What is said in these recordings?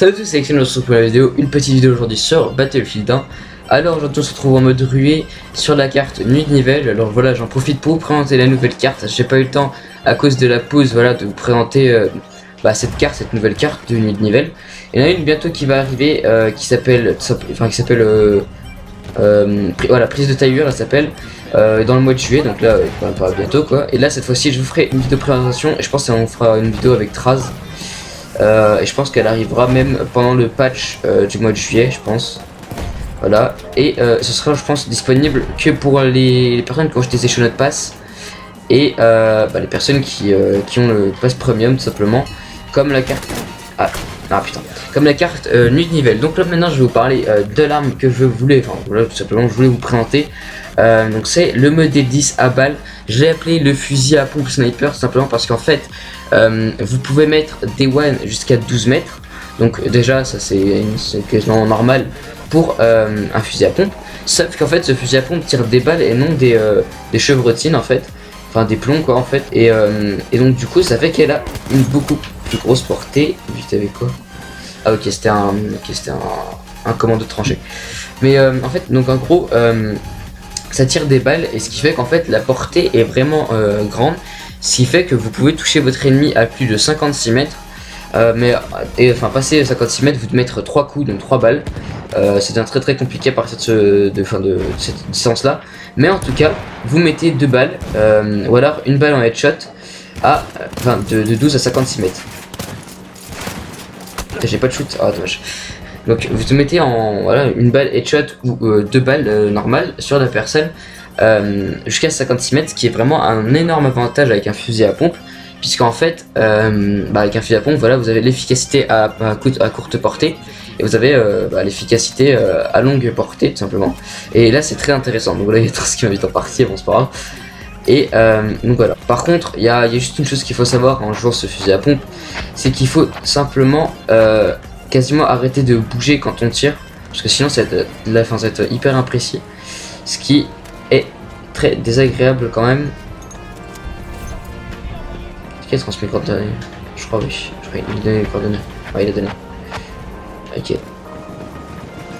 Salut à tous, c'est Axel, on se retrouve pour la vidéo, une petite vidéo aujourd'hui sur Battlefield 1. Alors aujourd'hui on se retrouve en mode ruée sur la carte Nuit de Nivelles. Alors voilà, j'en profite pour vous présenter la nouvelle carte. J'ai pas eu le temps à cause de la pause, voilà, de vous présenter cette carte, cette nouvelle carte de Nuit de Nivelles. Il y en a une bientôt qui va arriver qui s'appelle voilà, prise de taillure, elle s'appelle dans le mois de juillet, donc là bientôt quoi. Et là cette fois-ci je vous ferai une vidéo présentation et je pense qu'on fera une vidéo avec Traz. Et je pense qu'elle arrivera même pendant le patch du mois de juillet, je pense. Voilà. Et ce sera, je pense, disponible que pour les personnes qui ont acheté Session Note Pass. Et les personnes qui ont le Pass Premium, tout simplement. Comme la carte... Comme la carte Nuit de Nivelles. Donc là maintenant je vais vous parler de l'arme que je voulais... Enfin voilà, tout simplement je voulais vous présenter. Donc c'est le modèle 10 à balles. Je l'ai appelé le fusil à pompe sniper, tout simplement parce qu'en fait vous pouvez mettre des one jusqu'à 12 mètres. Donc déjà ça c'est quasiment normal pour un fusil à pompe. Sauf qu'en fait ce fusil à pompe tire des balles et non des chevrotines en fait. Enfin des plombs quoi en fait. Et donc du coup ça fait qu'elle a une beaucoup plus grosse portée. Vite avec quoi? Ah ok, c'était un commando de tranchée. Mais en fait donc en gros ça tire des balles et ce qui fait qu'en fait la portée est vraiment grande. Ce qui fait que vous pouvez toucher votre ennemi à plus de 56 mètres. Passer 56 mètres, vous devez mettre 3 coups, donc 3 balles. C'est un très compliqué à partir de cette distance là. Mais en tout cas, vous mettez 2 balles, ou alors une balle en headshot de 12 à 56 mètres. J'ai pas de shoot, ah dommage. Donc vous mettez une balle headshot ou 2 balles normales sur la personne jusqu'à 56 mètres, ce qui est vraiment un énorme avantage avec un fusil à pompe. Puisqu'en fait, avec un fusil à pompe, voilà, vous avez l'efficacité à courte portée et vous avez l'efficacité à longue portée, tout simplement. Et là, c'est très intéressant. Donc là, il y a Tras qui m'invite en partie, bon, c'est pas grave. Et donc voilà. Par contre, il y a juste une chose qu'il faut savoir en jouant ce fusil à pompe, c'est qu'il faut simplement quasiment arrêter de bouger quand on tire, parce que sinon, ça va être hyper imprécis, ce qui est très désagréable quand même. Qui a transmis les coordonnées? Je crois oui. Il a donné les coordonnées. Ouais, il a donné. Ok.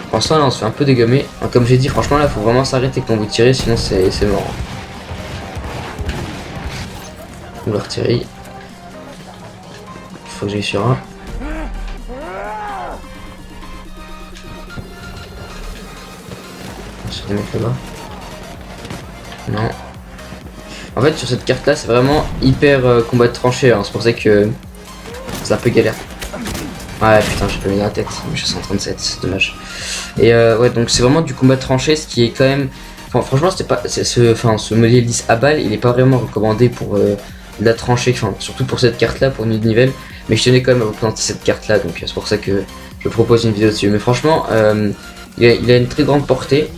Pour l'instant là on se fait un peu dégommer. Comme j'ai dit, franchement là faut vraiment s'arrêter quand vous tirez, sinon c'est mort. Ou l'artillerie. Faut que j'aille sur un. Sur des mecs là-bas. Non. En fait sur cette carte là c'est vraiment hyper combat de tranchée, hein. C'est pour ça que c'est un peu galère. Ouais putain j'ai pas mis dans la tête, mais je suis 137, c'est dommage. Et ouais donc c'est vraiment du combat de tranchée, ce qui est quand même... Enfin franchement ce modèle 10 à balles il est pas vraiment recommandé pour la tranchée, surtout pour cette carte là, pour Nuit de Nivelles. Mais je tenais quand même à vous présenter cette carte là, donc c'est pour ça que je propose une vidéo dessus. Mais franchement il a une très grande portée.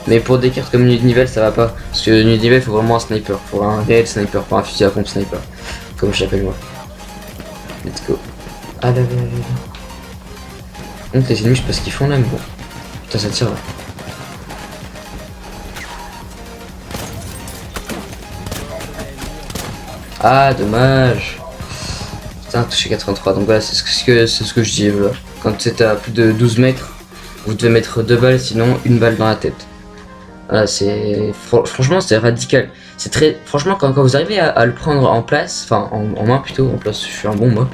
Mais pour des cartes comme Nuit de Nivelles ça va pas, parce que Nuit de Nivelles il faut vraiment un sniper, faut un réel sniper, pas un fusil à pompe sniper, comme je l'appelle moi. Let's go. Ah là. Donc les ennemis je sais pas ce qu'ils font là mais bon. Putain ça tire là. Ah dommage. Putain touché 83, donc voilà c'est ce que je dis, voilà. Quand c'est à plus de 12 mètres, vous devez mettre 2 balles, sinon une balle dans la tête. Voilà, franchement c'est radical. C'est très franchement quand vous arrivez à le prendre en place, en main plutôt, en place, je suis un bon moi.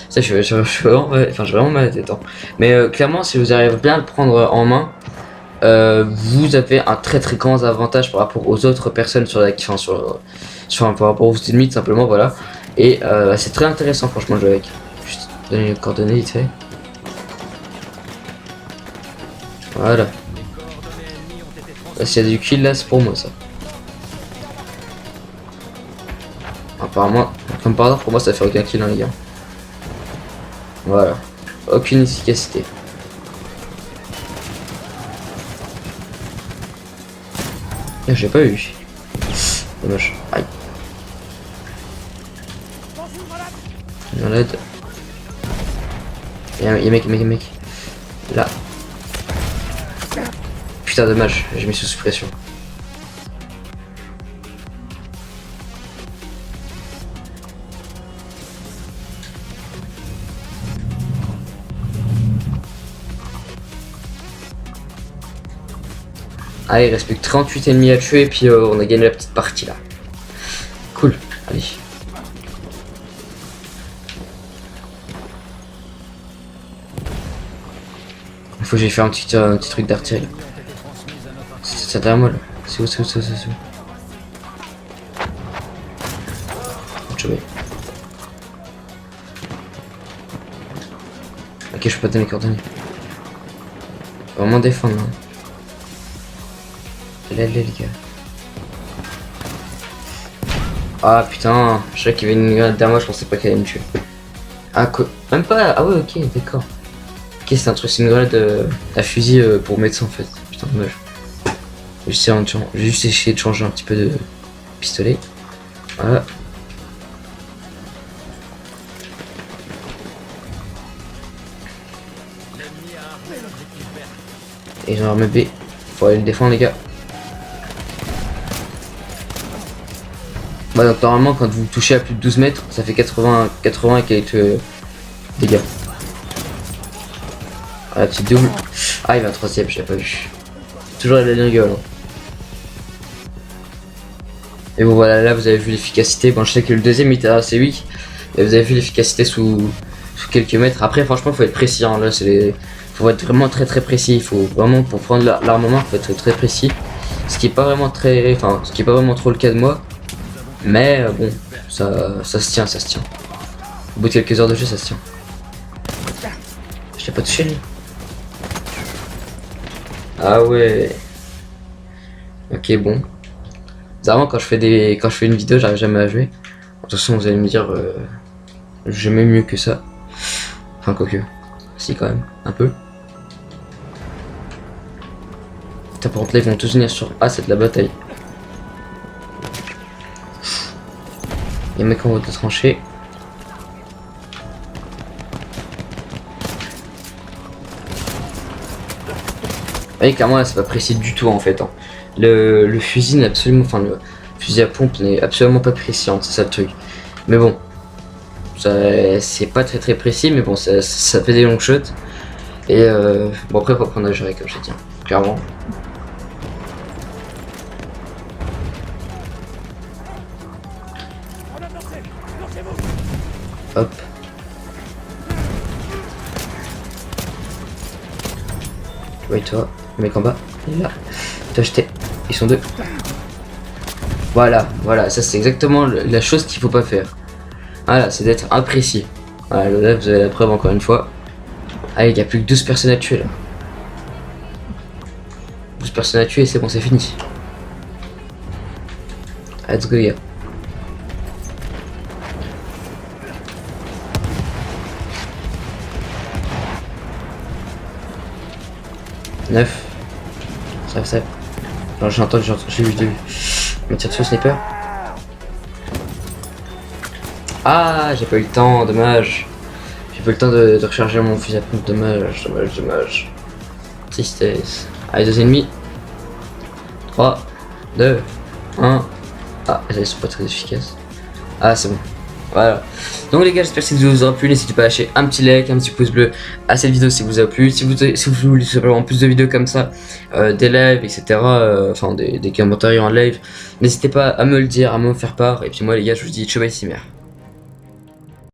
Ça je suis vraiment, j'ai vraiment mal à la tête, hein. Mais clairement si vous arrivez bien à le prendre en main, vous avez un très grand avantage par rapport aux autres personnes par rapport aux ennemis tout simplement, voilà. Et c'est très intéressant franchement de jouer avec. Juste donner les coordonnées vite fait. Voilà. S'il y a du kill là c'est pour moi ça. Apparemment, comme par hasard pour moi ça fait aucun kill hein, les gars. Voilà. Aucune efficacité. J'ai pas eu. Dommage. Aïe. Dans l'aide. Y'a mec. Là. Putain dommage, j'ai mis sous pression. Allez, il reste plus que 38 ennemis à tuer et puis on a gagné la petite partie là. Cool, allez. Il faut que j'aille faire un petit truc d'artillerie. C'est derrière moi là. C'est où, c'est où, c'est où, c'est où. Ok, je peux pas donner mes coordonnées. Faut vraiment défendre. Hein. Allez, les gars. Ah putain, je savais qu'il y avait une grenade derrière moi, je pensais pas qu'elle allait me tuer. Ah quoi? Même pas. Ah ouais, ok, d'accord. Ok, c'est un truc, c'est une grenade à fusil pour médecin en fait. Putain, dommage. J'ai juste essayé de changer un petit peu de pistolet. Voilà. Et j'ai un arme B. Faut aller le défendre les gars. Bah donc normalement quand vous touchez à plus de 12 mètres, ça fait 80 et quelques dégâts. Ah la petite double. Ah il va un troisième, je l'ai pas vu. Toujours la dernière gueule. Hein. Et bon voilà, là vous avez vu l'efficacité. Bon je sais que le deuxième était assez weak. Mais vous avez vu l'efficacité sous quelques mètres. Après franchement faut être précis. Hein. Là c'est les... Faut être vraiment très précis. Il faut vraiment pour prendre l'armement faut être très précis. Ce qui est pas vraiment très. Enfin ce qui est pas vraiment trop le cas de moi. Mais bon, ça se tient, ça se tient. Au bout de quelques heures de jeu, ça se tient. Je l'ai pas touché lui. Ah ouais. Ok bon. Vraiment quand je fais une vidéo, j'arrive jamais à jouer. De toute façon vous allez me dire jamais mieux que ça. Enfin quoique. Si quand même, un peu. Putain par contre là ils vont tous venir sur A, c'est de la bataille. Les mecs en haut de tranchée. Et clairement là c'est pas précis du tout en fait. Hein. Le fusil n'est absolument. Enfin le fusil à pompe n'est absolument pas précis, hein, c'est ça le truc. Mais bon. C'est pas très précis, mais bon ça fait des long shots. Et bon après faut apprendre à gérer comme je dis, hein, clairement. Hop. Oui toi, le mec en bas, il est là. T'as acheté. Ils sont deux. Voilà, ça c'est exactement la chose qu'il faut pas faire. Voilà, c'est d'être imprécis. Voilà, là vous avez la preuve encore une fois. Allez, il y a plus que 12 personnes à tuer là. 12 personnes à tuer, c'est bon, c'est fini. Let's go les gars. Neuf. Ça. Alors j'ai vu deux. Me tire dessus au sniper. Ah, j'ai pas eu le temps, dommage. J'ai pas eu le temps de recharger mon fusil à pompe, dommage. Tristesse. Allez, deux ennemis. 3, 2, 1. Ah, ils sont pas très efficaces. Ah, c'est bon. Voilà. Donc les gars, j'espère que cette vidéo vous aura plu. N'hésitez pas à lâcher un petit like, un petit pouce bleu à cette vidéo si vous a plu. Si vous voulez simplement plus de vidéos comme ça, des lives, etc. Enfin des commentaires en live, n'hésitez pas à me le dire, à me faire part. Et puis moi les gars, je vous dis ciao bye, Cimer.